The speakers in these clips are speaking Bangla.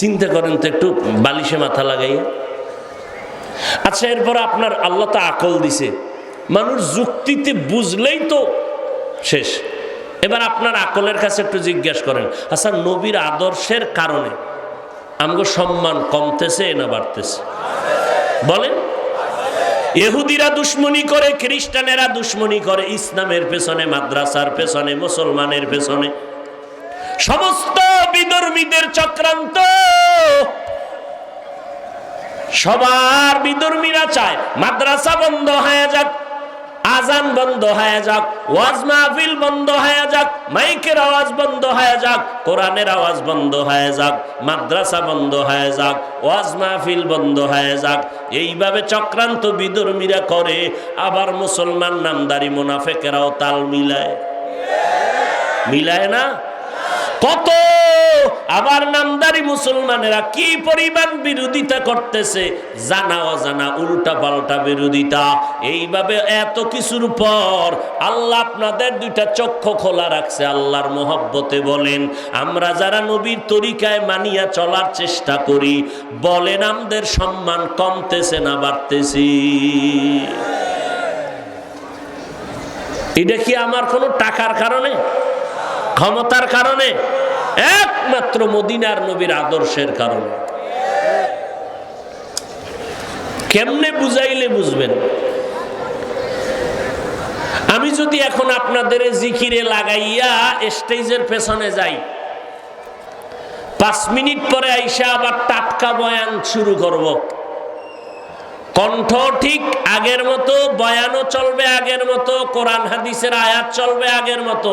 চিন্তা করেন তো একটু, বালিশে মাথা লাগাইয়া। আচ্ছা, এরপর আপনার আল্লাহ তো আকল দিছে, মানুষ যুক্তিতে বুঝলেই তো শেষ। এবার আপনার আকলের কাছে একটু জিজ্ঞাসা করেন, আচ্ছা নবীর আদর্শের কারণে আমগো সম্মান কমতেছে না বাড়তেছে? বলেন। ইহুদিরা দুশ্মনী করে, খ্রিস্টানেরা দুশ্মনী করে ইসলামের পেছনে, মাদ্রাসার পেছনে, মুসলমানের পেছনে, সমস্ত বিধর্মীদের চক্রান্ত। সবার বিধর্মীরা চায় মাদ্রাসা বন্ধ হয়ে যাক, আজান বন্ধ হয়ে যাক, ওয়াজ মাহফিল বন্ধ হয়ে যাক, মাইকের আওয়াজ বন্ধ হয়ে যাক, কোরআনের আওয়াজ বন্ধ হয়ে যাক, মাদ্রাসা বন্ধ হয়ে যাক, ওয়াজ মাহফিল বন্ধ হয়ে যাক। এইভাবে চক্রান্ত বিধর্মীরা করে। আবার মুসলমান নামদারি মুনাফিকেরাও তাল মিলায়, মিলায় না? কত আবার নামদারি মুসলমানেরা কি পরিমাণ বিরোধিতা করতেছে, জানা অজানা উল্টা পাল্টা বিরোধিতা। এইভাবে এত কিছুর পর আল্লাহ আপনাদের দুইটা চক্ষু খোলা রাখছে। আল্লাহর মহব্বতে বলেন, আমরা যারা নবীর তরিকায় মানিয়া চলার চেষ্টা করি, বলেন আমাদের সম্মান কমতেছে না বাড়তেছে? এটা কি আমার কোনো টাকার কারণে, ক্ষমতার কারণে? একমাত্র মদিনার নবীর আদর্শের কারণে। কেমনে বুঝাইলে বুঝবেন? আমি যদি এখন আপনাদের জিকিরে লাগাইয়া স্টেজের পেছনে যাই, 5 মিনিট পরে আইসা আবার টাটকা বয়ান শুরু করব, কণ্ঠ ঠিক আগের মতো, বয়ানও চলবে আগের মতো, কোরআন হাদিসের আয়াত চলবে আগের মতো,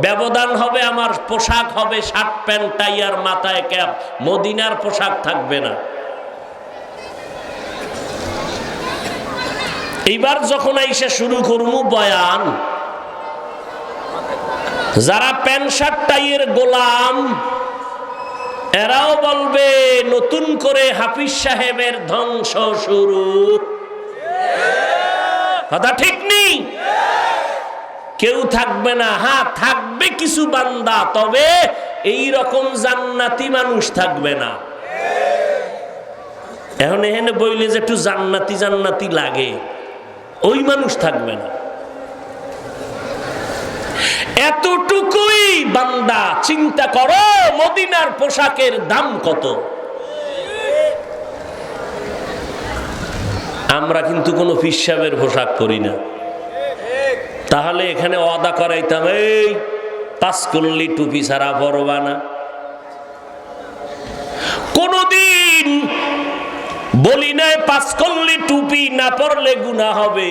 ব্যবধান হবে আমার পোশাক হবে শার্ট প্যান্ট টাই আর মাথায় ক্যাপ, মদিনার পোশাক থাকবে না। এইবার যখন আইসা শুরু করবো বয়ান, যারা প্যান্ট শার্ট টাইয়ের গোলাম, এরাও বলবে নতুন করে হাফিজ সাহেবের ধ্বংস শুরু। কথা ঠিক নেই? কেউ থাকবে না। হ্যাঁ, থাকবে কিছু বান্দা, তবে এই রকম জান্নাতি মানুষ থাকবে না। এখন এখানে বইলে যে একটু জান্নাতি জান্নাতি লাগে, ওই মানুষ থাকবে না। এতটুকুই বান্দা চিন্তা করো, মদিনার পোশাকের দাম কত। আমরা কিন্তু কোনো পীর সাহেবের পোশাক পরি না। তাহলে এখানে ওয়াদা করাইতাম, এই 5 কল্লি টুপি ছাড়া পরবা না। কোনদিন বলি নাই 5 কল্লি টুপি না পরলে গুনাহ হবে।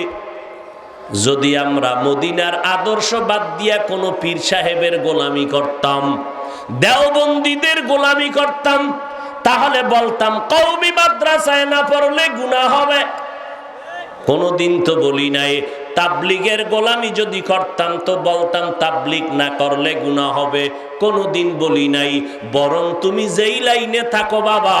যদি আমরা মদিনার আদর্শ বাদ দিয়া কোনো পীর সাহেবের গোলামি করতাম, দেওবন্দীদের গোলামি করতাম, তাহলে বলতাম কওমি মাদ্রাসায় না পড়লে গুনাহ হবে। কোনদিন তো বলি নাই। তাবলিগের গোলামি যদি করতাম তো বলতাম তাবলিগ না করলে গুনাহ হবে। কোনদিন বলি নাই। বরং তুমি যেই লাইনে থাকো বাবা,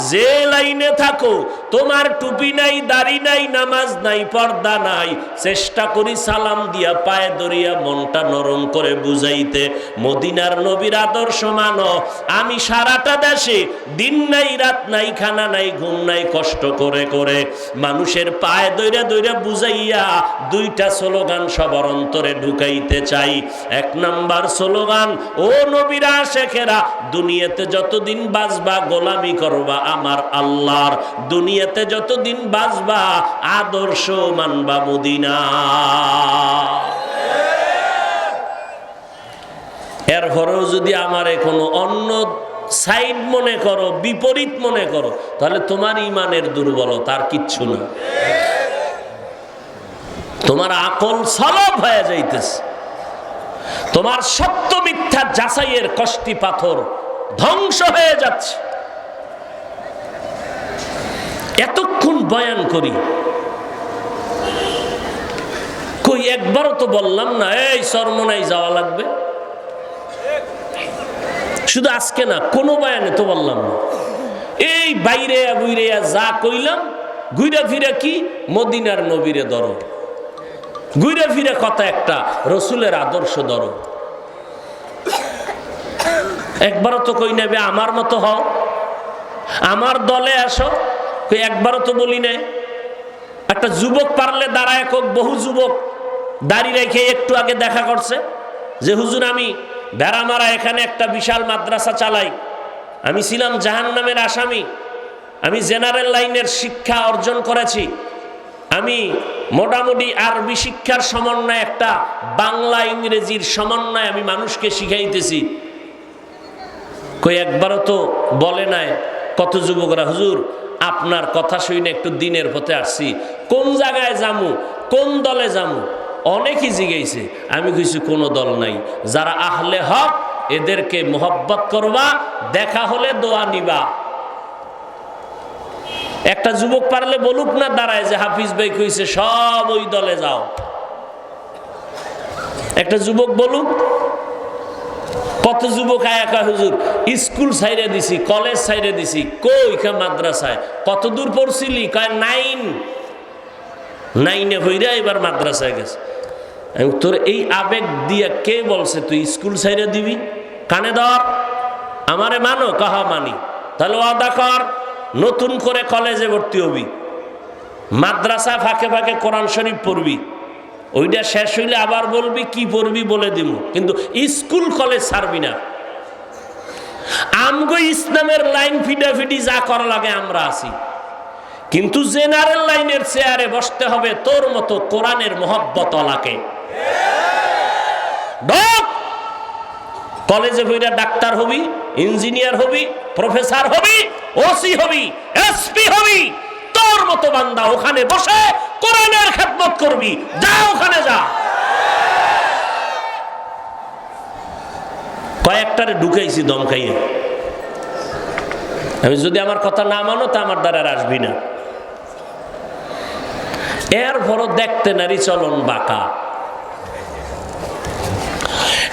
যে লাইনে থাকো, তোমার টুপি নাই, দাড়ি নাই, নামাজ নাই, পর্দা নাই, চেষ্টা করি সালাম দিয়া পায়ে ধরিয়া মনটা নরম করে বুঝাইতে, মদিনার নবীর আদর্শ মানো। আমি সারাটা দেশে দিন নাই রাত নাই, খানা নাই, ঘুম নাই, কষ্ট করে করে মানুষের পায়ে ধইরা ধইরা বুঝাইয়া 2টা স্লোগান সবার অন্তরে ঢুকাইতে চাই। 1 নাম্বার স্লোগান, ও নবীরা আশেকেরা, দুনিয়াতে যতদিন বাঁচবা গোলামি করবা আমার আল্লাহর, দুনিয়াতে যতদিন বাঁচবা আদর্শ মানবা মদিনা। এরপরেও যদি আমারে কোনো অন্য সাইড মনে করো, বিপরীত মনে করো, তাহলে তোমার ইমানের দুর্বলতা, আর কিচ্ছু না। তোমার আকল সলব হয়ে যাইতেছে, তোমার সত্য মিথ্যা যাচাইয়ের কষ্টি পাথর ধ্বংস হয়ে যাচ্ছে। এতক্ষণ বয়ান করি, কই একবারও তো বললাম না এই চরমনাই যাওয়া লাগবে। শুধু আজকে না, কোনো বয়ানে তো বললাম না। এই বাইরে বুইরে যা কইলাম, ঘুরে ফিরে কি মদিনার নবীরে ধরো, ঘুরে ফিরে কথা একটা রসুলের আদর্শ ধরো। একবারও তো কই নেবে আমার মতো হও। আমার দলে আসো, একবারও তো বলি নাই। একটা যুবক পারলে দাঁড়ায় কোক, বহু যুবক দাড়ি রেখে একটু আগে দেখা করছে যে হুজুর আমি ভেড়ামারা এখানে একটা বিশাল মাদ্রাসা চালাই, আমি ছিলাম জাহান্নামের আসামি, আমি জেনারেল লাইনের শিক্ষা অর্জন করেছি, আমি মোটামুটি আরবি শিক্ষার সমন্বয় একটা বাংলা ইংরেজির সমন্বয় আমি মানুষকে শিখাইতেছি। কই একবারও তো বলে নাই। কত যুবকরা হুজুর আপনার কথা শুনে একটু দিনের পথে আসছি, কোন জায়গায় যামু, কোন দলে যামু, অনেকই জিজ্ঞেস। আমি কইছি কোনো দল নাই, যারা আহলে হক এদেরকে মোহব্বত করবা, দেখা হলে দোয়া নিবা। একটা যুবক পারলে বলুক না দাঁড়ায় যে হাফিজ ভাই কইছে সব ওই দলে যাও। একটা যুবক বলুক। কত যুবক আয়া কয় হুজুর স্কুল ছাইরে দিছি, কলেজ ছাইরে দিছি। কই? মাদ্রাসায়। কত দূর পড়ছিলি? কয় 9 হইরা এবার মাদ্রাসায় গেছে। তোর এই আবেগ দিয়া কে বলছে তুই স্কুল ছাইরে দিবি? কানে ধর, আমারে মানো? কাহা মানি। তাহলে ওয়াদা কর নতুন করে কলেজে ভর্তি হবি, মাদ্রাসা ফাঁকে ফাঁকে কোরআন শরীফ পড়বি, ওইটা শেষ হইলে আবার বলবি কি পড়বি বলে দিব, কিন্তু স্কুল কলেজ ছাড়বি না। আমগো ইসলামের লাইন ফিডাফিডি যা করা লাগে আমরা আছি, কিন্তু জেনারেল লাইনের চেয়ারে বসতে হবে তোর মতো কোরআনের মহব্বতওয়ালাকে। কলেজে বইরা ডাক্তার হবি, ইঞ্জিনিয়ার হবি, প্রফেসর হবি, ওসি হবি, এসপি হবি, তোর মতো বান্দা ওখানে বসে কোরআনের খেদমত করবি। যা ওখানে যা। কয়েকটারে ঢুকাইছি দম খাইয়ে। আমি যদি আমার কথা না মানো তা আমার দ্বারা আসবি না। এরপরও দেখতে নারী চলন বাঁকা।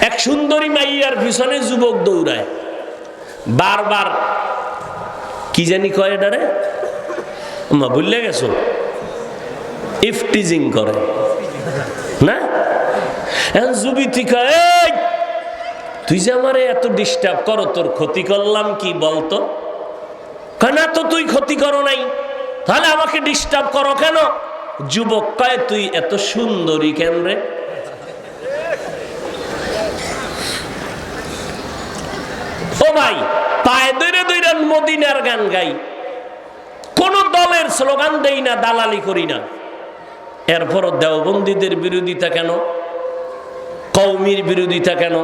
এক সুন্দরী মাইয়ার পিছনে যুবক দৌড়ায়, বারবার কি জানি কয় এটারে, মা ভুলে গেছো, ইফটিজিং করে না। এখন যুবতী কয় এই তুই যে আমারে এত ডিস্টার্ব করো, তোর ক্ষতি করলাম কি বলতো? কয় না তো তুই ক্ষতি করো নাই, তাহলে আমাকে ডিস্টার্ব করো কেন? যুবক কয় তুই এত সুন্দরী কেন রে? ও ভাই, পায়ে দৈরে দৈরে মদিনার গান গাই, কোন দলের স্লোগান দেই না, দালালি করি না। এরপরও দেওবন্দীদের বিরোধিতা কেন? কওমির বিরোধিতা কেন?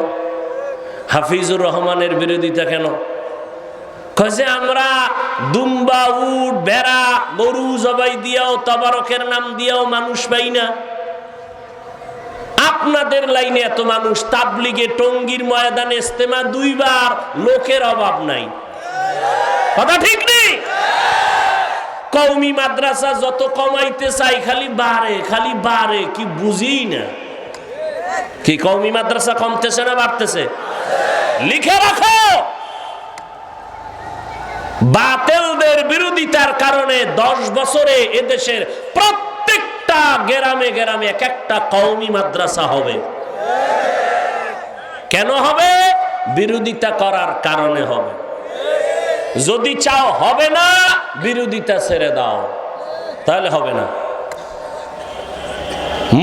হাফিজুর রহমানের বিরোধিতা কেন? কয়ে আমরা দুম্বা, উট, ভেড়া, গরু জবাই দিয়াও তবারকের নাম দিয়াও মানুষ পাই না। আপনাদের লাইনে এত মানুষ, তাবলিগে টঙ্গীর ময়দানে ইস্তেমা 2 বার, লোকের অভাব নাই। কথা ঠিক নেই? কওমি মাদ্রাসা যত কমাইতে চাই খালি বাড়ে, কি বুঝি না। কি কওমি মাদ্রাসা কমতেছে না বাড়তেছে? লিখে রাখো, বাতিলদের বিরোধিতার কারণে 10 বছরে এদেশের প্রত্যেকটা গ্রামে গ্রামে এক একটা কওমি মাদ্রাসা হবে। কেন হবে? বিরোধিতা করার কারণে হবে। যদি চাও হবে না, বিরোধিতা ছেড়ে দাও, তাহলে হবে না।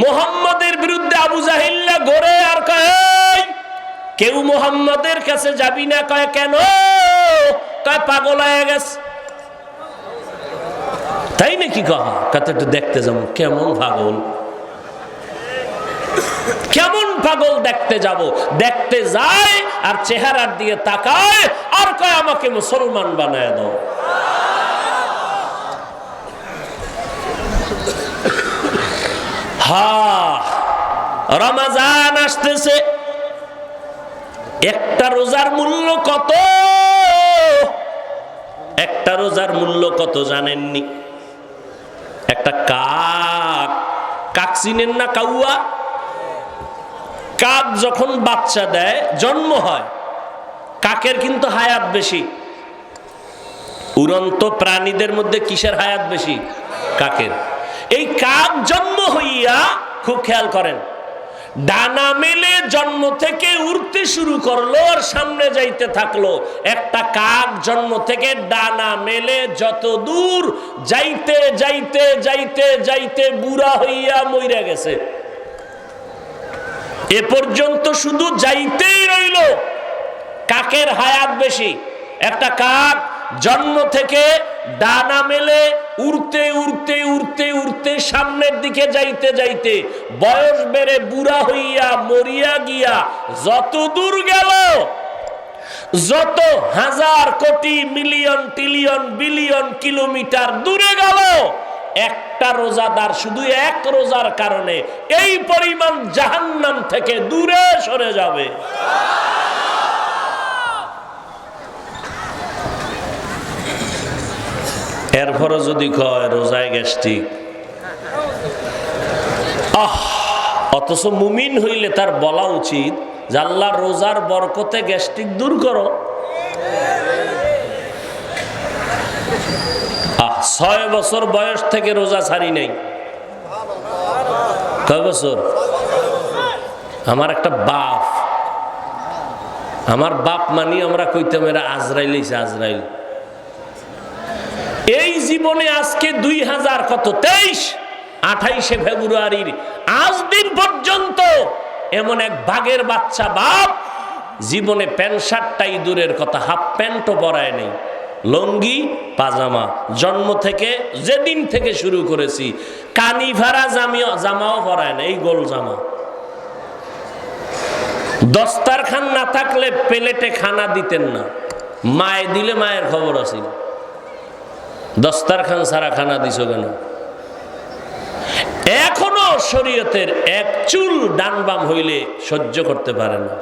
মুহাম্মাদের বিরুদ্ধে আবু জাহিল্লা গড়ে আর কয় কেউ মুহাম্মাদের কাছে যাবি না। কয় কেন? কয় পাগল হয়ে গেছে। তাই নাকি? কহা কত একটু দেখতে যাবো। কেমন পাগল, কেমন পাগল দেখতে যাব? দেখতে যায় আর চেহারার দিকে তাকায় আর কয় আমাকে মুসলমান বানায় দাও। রমজান আসতেছে, একটা রোজার মূল্য কত? একটা রোজার মূল্য কত জানেননি? একটা কাক চিনেন না? কাউয়া কাক যখন বাচ্চা দেয়, জন্ম হয়, কাকের কিন্তু হায়াত বেশি। উড়ন্ত প্রাণীদের মধ্যে কিসের হায়াত বেশি? কাকের। এই কাক জন্ম হইয়া, খুব খেয়াল করেন, ডানা মেলে জন্ম থেকে উড়তে শুরু করলো আর সামনে যাইতে থাকলো। একটা কাক জন্ম থেকে ডানা মেলে যত দূর যাইতে যাইতে যাইতে যাইতে বুড়া হইয়া মইরা গেছে। এ পর্যন্ত শুধু যাইতেই রইল। কাকের হায়াত বেশি। একটা কাক জন্ম থেকে ডানা মেলে উড়তে উড়তে উড়তে উড়তে সামনের দিকে যাইতে যাইতে বয়স বেড়ে বুড়া হইয়া মরিয়া গিয়া যত দূর গেল, যত হাজার কোটি মিলিয়ন ট্রিলিয়ন বিলিয়ন কিলোমিটার দূরে গেল, একটা রোজাদার শুধু এক রোজার কারণে এই পরিমাণ জাহান্নাম থেকে দূরে সরে যাবে। এরপরও যদি কয় রোজায় গ্যাস্ট্রিক, অথচ মুমিন হইলে তার বলা উচিত যে আল্লাহ রোজার বরকতে গ্যাস্ট্রিক দূর করো। 6 বছর বয়স থেকে রোজা ছাড়ি নাই। কয় বছর? আমার একটা বাপ, আমার বাপ মানি আমরা কইতাম এরা আজরাইল হইছে, আজরাইল। এই জীবনে আজকে 2023 ফেব্রুয়ারির আজ দিন পর্যন্ত এমন এক বাঘের বাচ্চা বাপ জীবনে প্যান্ট শার্টটাই দূরের কথা, হাফ প্যান্টও পরায় নেই, লঙ্গি পাজামা। জন্ম থেকে যেদিন থেকে শুরু করেছি কানি ভাড়া জামাও পরায় না, এই গোল জামা। দস্তারখান না থাকলে প্লেটে খানা দিতেন না, মায়ে দিলে মায়ের খবর আছিল। দস্তারখান সারা খানা দিছ কেন? এখনো শরীয়তের এক চুল ডান বাম হইলে সহ্য করতে পারে না।